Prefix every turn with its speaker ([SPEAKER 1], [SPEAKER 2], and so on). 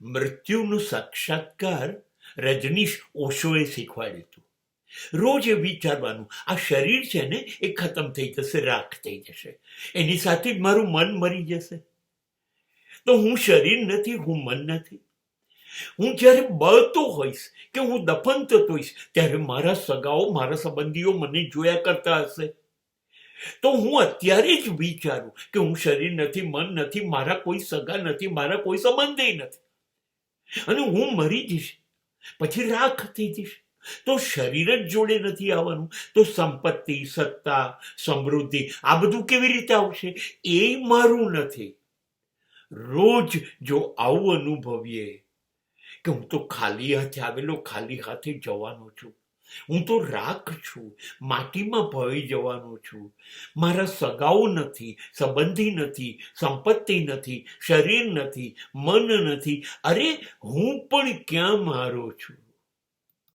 [SPEAKER 1] મૃત્યુનું સાક્ષાત્કાર રજનીશ ઓશોએ શીખવાડ્યું હતું. રોજ એ વિચારવાનું, આ શરીર છે ને એ ખતમ થઈ જશે, રાખ થઈ જશે, એની સાથે જ મારું મન મરી જશે. તો હું શરીર નથી, હું મન નથી. હું જ્યારે બળતો હોઈશ કે હું દફન થતો હોઈશ ત્યારે મારા સગાઓ, મારા સંબંધીઓ મને જોયા કરતા હશે. તો હું અત્યારે જ વિચારું કે હું શરીર નથી, મન નથી, મારા કોઈ સગા નથી, મારા કોઈ સંબંધી નથી, અને હું મરી જઈશ, પછી રાખ થઈ જઈશ. તો શરીર જ જોડે નથી આવવાનું, તો સંપત્તિ, સત્તા, સમૃદ્ધિ આ બધું કેવી રીતે આવશે? એ મારું નથી. રોજ જો આવું અનુભવીએ કે હું તો ખાલી હાથે આવેલો, ખાલી હાથે જવાનો છું, હું તો રાખ છું, માટીમાં ભળી જવાનો છું, મારા સગાઓ નથી, સંબંધી નથી, સંપત્તિ નથી, શરીર નથી, મન નથી, અરે હું પણ ક્યાં મારો છું.